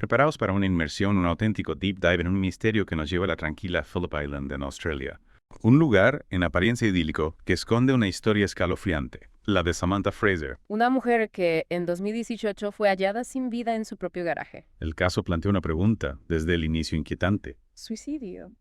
Preparaos para una inmersión, un auténtico deep dive en un misterio que nos lleva a la tranquila Phillip Island en Australia. Un lugar, en apariencia idílico, que esconde una historia escalofriante, la de Samantha Fraser. Una mujer que en 2018 fue hallada sin vida en su propio garaje. El caso plantea una pregunta, desde el inicio inquietante. Suicidio.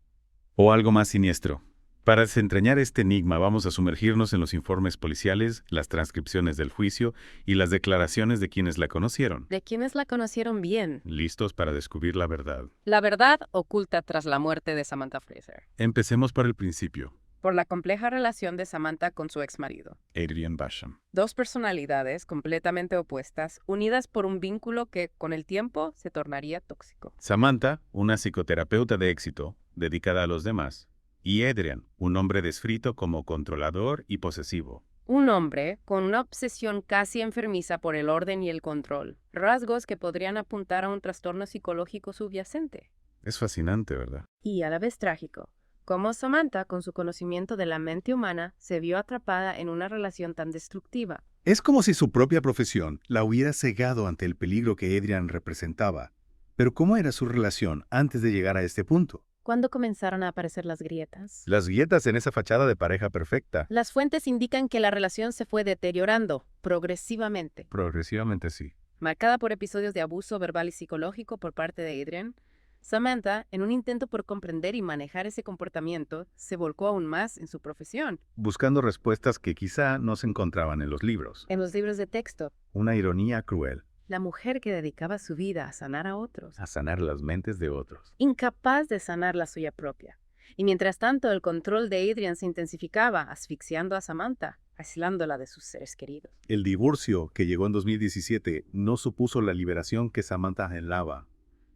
O algo más siniestro. Para desentrañar este enigma vamos a sumergirnos en los informes policiales, las transcripciones del juicio y las declaraciones de quienes la conocieron. De quienes la conocieron bien. Listos para descubrir la verdad. La verdad oculta tras la muerte de Samantha Fraser. Empecemos por el principio. Por la compleja relación de Samantha con su exmarido. Adrian Basham. Dos personalidades completamente opuestas, unidas por un vínculo que, con el tiempo, se tornaría tóxico. Samantha, una psicoterapeuta de éxito, dedicada a los demás. Y Adrian, un hombre descrito como controlador y posesivo. Un hombre con una obsesión casi enfermiza por el orden y el control, rasgos que podrían apuntar a un trastorno psicológico subyacente. Es fascinante, ¿verdad? Y a la vez trágico, cómo Samantha, con su conocimiento de la mente humana, se vio atrapada en una relación tan destructiva. Es como si su propia profesión la hubiera cegado ante el peligro que Adrian representaba. Pero ¿cómo era su relación antes de llegar a este punto? ¿Cuándo comenzaron a aparecer las grietas? Las grietas en esa fachada de pareja perfecta. Las fuentes indican que la relación se fue deteriorando progresivamente. Progresivamente sí. Marcada por episodios de abuso verbal y psicológico por parte de Adrian, Samantha, en un intento por comprender y manejar ese comportamiento, se volcó aún más en su profesión. Buscando respuestas que quizá no se encontraban en los libros. En los libros de texto, Una ironía cruel. la mujer que dedicaba su vida a sanar a otros, A sanar las mentes de otros. incapaz de sanar la suya propia. Y mientras tanto, el control de Adrian se intensificaba, asfixiando a Samantha, aislándola de sus seres queridos. El divorcio, que llegó en 2017, no supuso la liberación que Samantha anhelaba.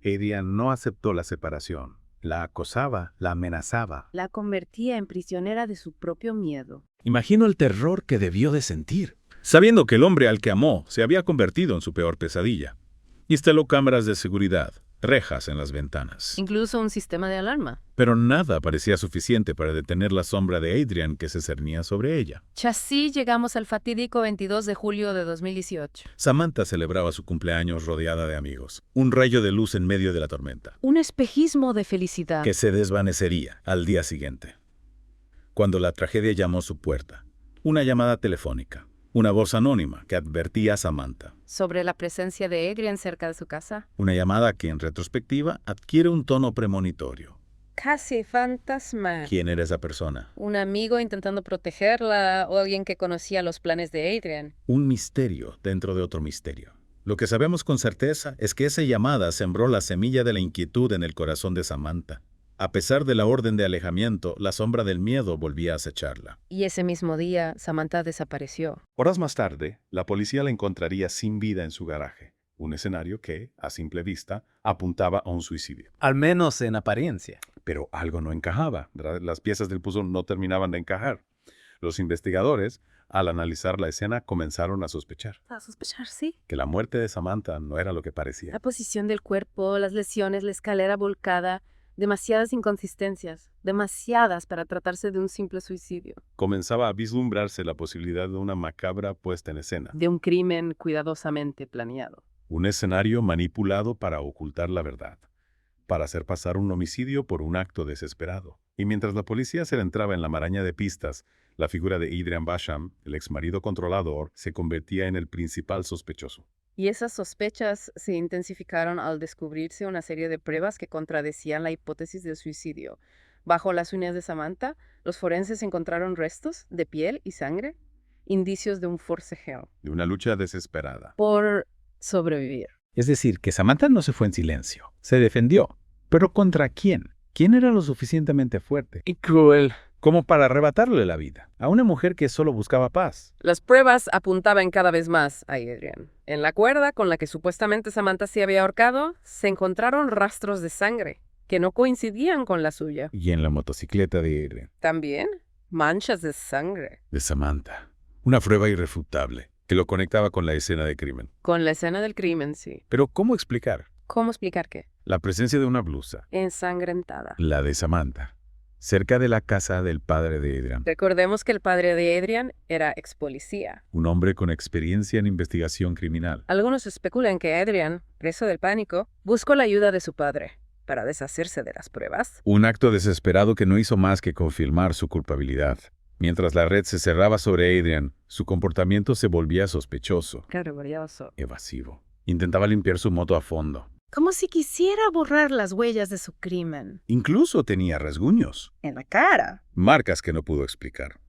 Adrian no aceptó la separación. La acosaba, la amenazaba. La convertía en prisionera de su propio miedo. Imagino el terror que debió de sentir, sabiendo que el hombre al que amó se había convertido en su peor pesadilla. Instaló cámaras de seguridad, rejas en las ventanas. Incluso un sistema de alarma. Pero nada parecía suficiente para detener la sombra de Adrian que se cernía sobre ella. Así llegamos al fatídico 22 de julio de 2018. Samantha celebraba su cumpleaños rodeada de amigos, un rayo de luz en medio de la tormenta, Un espejismo de felicidad. que se desvanecería al día siguiente. Cuando la tragedia llamó a su puerta, una llamada telefónica, una voz anónima que advertía a Samantha. Sobre la presencia de Adrian cerca de su casa. Una llamada que en retrospectiva adquiere un tono premonitorio. Casi fantasmal. ¿Quién era esa persona? Un amigo intentando protegerla o alguien que conocía los planes de Adrian. Un misterio dentro de otro misterio. Lo que sabemos con certeza es que esa llamada sembró la semilla de la inquietud en el corazón de Samantha. A pesar de la orden de alejamiento, la sombra del miedo volvía a acecharla. Y ese mismo día, Samantha desapareció. Horas más tarde, la policía la encontraría sin vida en su garaje. Un escenario que, a simple vista, apuntaba a un suicidio. Al menos en apariencia. Pero algo no encajaba, ¿verdad? Las piezas del puzzle no terminaban de encajar. Los investigadores, al analizar la escena, comenzaron a sospechar A sospechar, sí. que la muerte de Samantha no era lo que La parecía. posición del cuerpo, las lesiones, la escalera volcada, demasiadas inconsistencias, demasiadas para tratarse de un simple suicidio. Comenzaba a vislumbrarse la posibilidad de una macabra puesta en escena. De un crimen cuidadosamente planeado. Un escenario manipulado para ocultar la verdad, para hacer pasar un homicidio por un acto desesperado. Y mientras la policía se adentraba en la maraña de pistas, la figura de Adrian Basham, el exmarido controlador, se convertía en el principal sospechoso. Y esas sospechas se intensificaron al descubrirse una serie de pruebas que contradecían la hipótesis del suicidio. Bajo las uñas de Samantha, los forenses encontraron restos de piel y sangre, indicios de un forcejeo De una lucha desesperada. por sobrevivir. Es decir, que Samantha no se fue en silencio. Se defendió. ¿Pero contra quién? ¿Quién era lo suficientemente fuerte Y cruel. como para arrebatarle la vida a una mujer que solo buscaba paz? Las pruebas apuntaban cada vez más a Adrian. En la cuerda con la que supuestamente Samantha se había ahorcado, se encontraron rastros de sangre que no coincidían con la suya. Y en la motocicleta de Adrian. También manchas de sangre. De Samantha. Una prueba irrefutable que lo conectaba con la escena de crimen. Con la escena del crimen, sí. Pero ¿cómo explicar? ¿Cómo explicar qué? La presencia de una blusa, Ensangrentada. la de Samantha, cerca de la casa del padre de Adrian, Recordemos que el padre de Adrian era ex policía. un hombre con experiencia en investigación criminal. Algunos especulan que Adrian, preso del pánico, buscó la ayuda de su padre para deshacerse de las pruebas. Un acto desesperado que no hizo más que confirmar su culpabilidad. Mientras la red se cerraba sobre Adrian, su comportamiento se volvía sospechoso, Curioso. evasivo. Intentaba limpiar su moto a fondo. Como si quisiera borrar las huellas de su crimen. Incluso tenía rasguños, En la cara. marcas que no pudo explicar.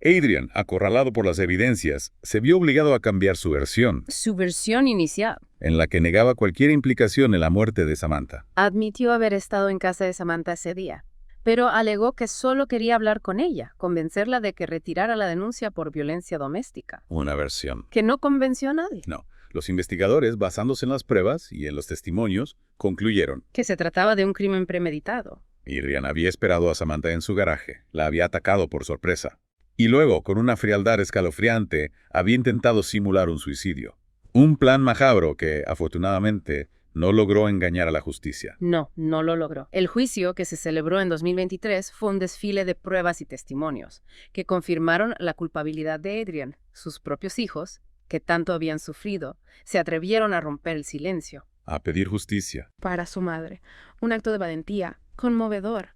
Adrian, acorralado por las evidencias, se vio obligado a cambiar su versión, Su versión inicial. en la que negaba cualquier implicación en la muerte de Samantha. Admitió haber estado en casa de Samantha ese día, pero alegó que solo quería hablar con ella, convencerla de que retirara la denuncia por violencia doméstica. Una versión. Que no convenció a nadie. No. Los investigadores, basándose en las pruebas y en los testimonios, concluyeron. Que se trataba de un crimen premeditado. Adrian había esperado a Samantha en su garaje, la había atacado por sorpresa. Y luego, con una frialdad escalofriante, había intentado simular un suicidio. Un plan macabro que, afortunadamente, no logró engañar a la justicia. No lo logró. El juicio, que se celebró en 2023, fue un desfile de pruebas y testimonios que confirmaron la culpabilidad de Adrian. Sus propios hijos, que tanto habían sufrido, se atrevieron a romper el silencio. A pedir justicia. Para su madre. Un acto de valentía, conmovedor,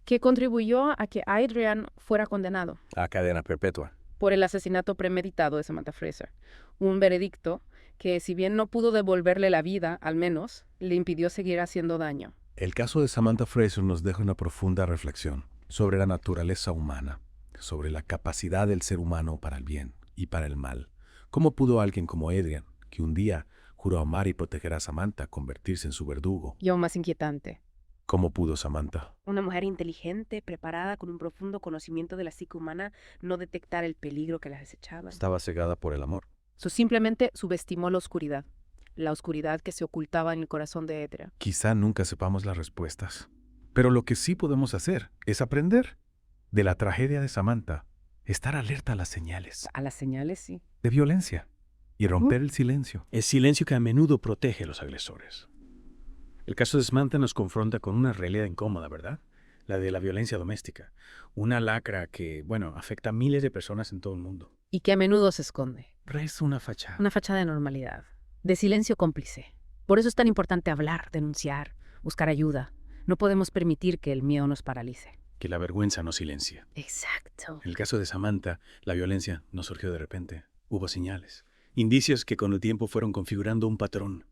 que contribuyó a que Adrian fuera condenado A cadena perpetua. Por el asesinato premeditado de Samantha Fraser. Un veredicto que, si bien no pudo devolverle la vida, al menos, le impidió seguir haciendo daño. El caso de Samantha Fraser nos deja una profunda reflexión sobre la naturaleza humana, sobre la capacidad del ser humano para el bien y para el mal. ¿Cómo pudo alguien como Adrian, que un día juró amar y proteger a Samantha, convertirse en su verdugo? Y aún más inquietante. ¿Cómo pudo Samantha? Una mujer inteligente, preparada, con un profundo conocimiento de la psique humana, no detectar el peligro que la acechaba. Estaba cegada por el amor. Simplemente subestimó la oscuridad que se ocultaba en el corazón de Adrian. Quizá nunca sepamos las respuestas, pero lo que sí podemos hacer es aprender de la tragedia de Samantha, estar alerta a las señales A las señales, sí. de violencia y romper el silencio. El silencio que a menudo protege a los agresores. El caso de Samantha nos confronta con una realidad incómoda, ¿verdad? La de la violencia doméstica. Una lacra que, afecta a miles de personas en todo el mundo. Y que a menudo se esconde. Resta una fachada. Una fachada de normalidad. De silencio cómplice. Por eso es tan importante hablar, denunciar, buscar ayuda. No podemos permitir que el miedo nos paralice. Que la vergüenza no silencia. Exacto. En el caso de Samantha, la violencia no surgió de repente. Hubo señales. Indicios que con el tiempo fueron configurando un patrón.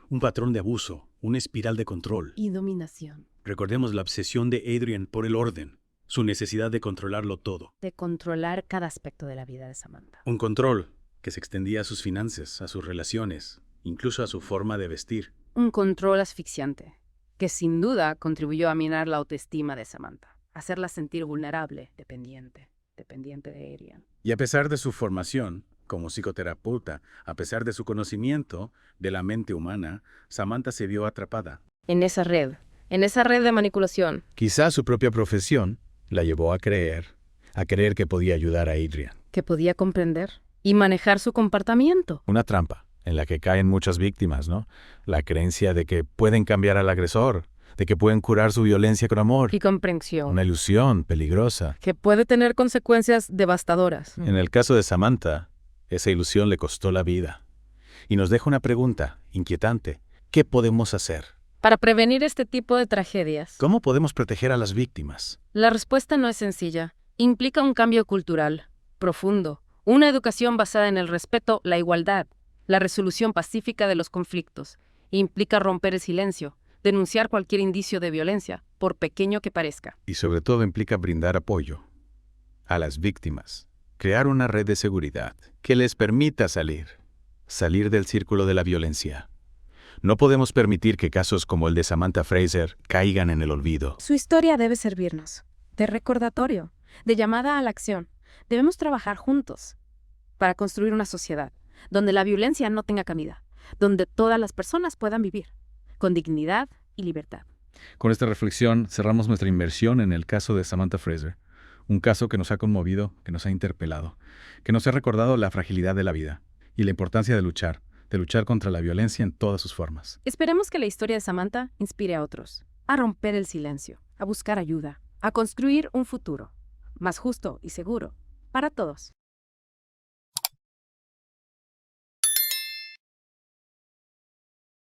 Un patrón de abuso, una espiral de control. Y dominación. Recordemos la obsesión de Adrian por el orden, su necesidad de controlarlo todo. De controlar cada aspecto de la vida de Samantha. Un control que se extendía a sus finanzas, a sus relaciones, incluso a su forma de vestir. Un control asfixiante, que sin duda contribuyó a minar la autoestima de Samantha, hacerla sentir vulnerable, dependiente de Adrian. Y a pesar de su formación como psicoterapeuta, a pesar de su conocimiento de la mente humana, Samantha se vio atrapada. En esa red de manipulación. Quizá su propia profesión la llevó a creer que podía ayudar a Adrian. Que podía comprender y manejar su comportamiento. Una trampa en la que caen muchas víctimas, ¿no? La creencia de que pueden cambiar al agresor, de que pueden curar su violencia con amor. Y comprensión. Una ilusión peligrosa. Que puede tener consecuencias devastadoras. En el caso de Samantha, esa ilusión le costó la vida. Y nos deja una pregunta inquietante. ¿Qué podemos hacer? Para prevenir este tipo de tragedias, ¿Cómo podemos proteger a las víctimas? la respuesta no es sencilla. Implica un cambio cultural profundo, una educación basada en el respeto, la igualdad, la resolución pacífica de los conflictos. Implica romper el silencio, denunciar cualquier indicio de violencia, por pequeño que parezca. Y sobre todo implica brindar apoyo a las víctimas. Crear una red de seguridad que les permita salir del círculo de la violencia. No podemos permitir que casos como el de Samantha Fraser caigan en el olvido. Su historia debe servirnos de recordatorio, de llamada a la acción. Debemos trabajar juntos para construir una sociedad donde la violencia no tenga cabida, donde todas las personas puedan vivir con dignidad y libertad. Con esta reflexión cerramos nuestra inmersión en el caso de Samantha Fraser, un caso que nos ha conmovido, que nos ha interpelado, que nos ha recordado la fragilidad de la vida y la importancia de luchar contra la violencia en todas sus formas. Esperemos que la historia de Samantha inspire a otros a romper el silencio, a buscar ayuda, a construir un futuro más justo y seguro para todos.